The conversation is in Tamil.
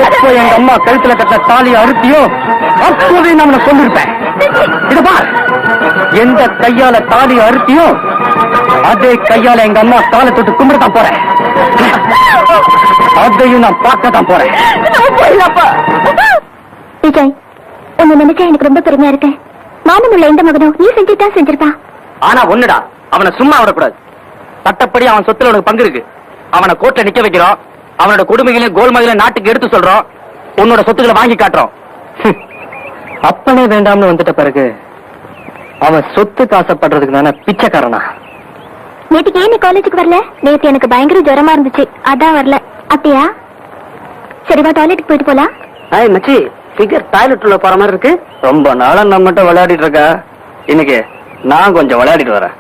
எப்போ எங்க அம்மா கழுத்துல கட்ட தாலியை அறுத்தியோ அப்போதே நான் சொல்லிருப்பேன். இது பார், எந்த கையால தாலியை அறுத்தியோ அதே கையால எங்க அம்மா காலை தொட்டு கும்பிடத்தான் போறேன். அதையும் நான் பார்க்கத்தான் போறேன். விஜய், உன்னை நினைச்சா எனக்கு ரொம்ப பெருமையா இருக்கு. மானம் உள்ள எந்த மகனும் நீ செஞ்சுதான் செஞ்சிருப்பா. ஆனா ஒண்ணுடா, அவனை சும்மா விடக்கூடாது. சட்டப்படி அவன் சொத்துல உனக்கு பங்கு இருக்கு. அவனை கோர்ட்ல நிக்க வைக்கிறோம். அவனோட கொடுமைகளை கோல்மகளை நாட்டுக்கு எடுத்து சொல்றோம். உன்னோட சொத்துக்களை வாங்கி காட்டுறோம். அப்பனே வேண்டாம்னு வந்துட்ட பிறகு அவன் சொத்து காசப்படுறதுக்கு தானே பிச்சைக்காரனா? நேற்றுக்கு ஏன் நீ காலேஜுக்கு வரல? நேற்று எனக்கு பயங்கர ஜுரமா இருந்துச்சு, அதான் வரல. அப்படியா? சரிவா, டாய்லெட்டுக்கு போயிட்டு போலாம். மச்சி, ஃபிகர் டாய்லெட் உள்ள போற மாதிரி இருக்கு. ரொம்ப நாளா நம்மகிட்ட விளையாடிட்டு இருக்கா. இன்னைக்கு நான் கொஞ்சம் விளையாடிட்டு வரேன்.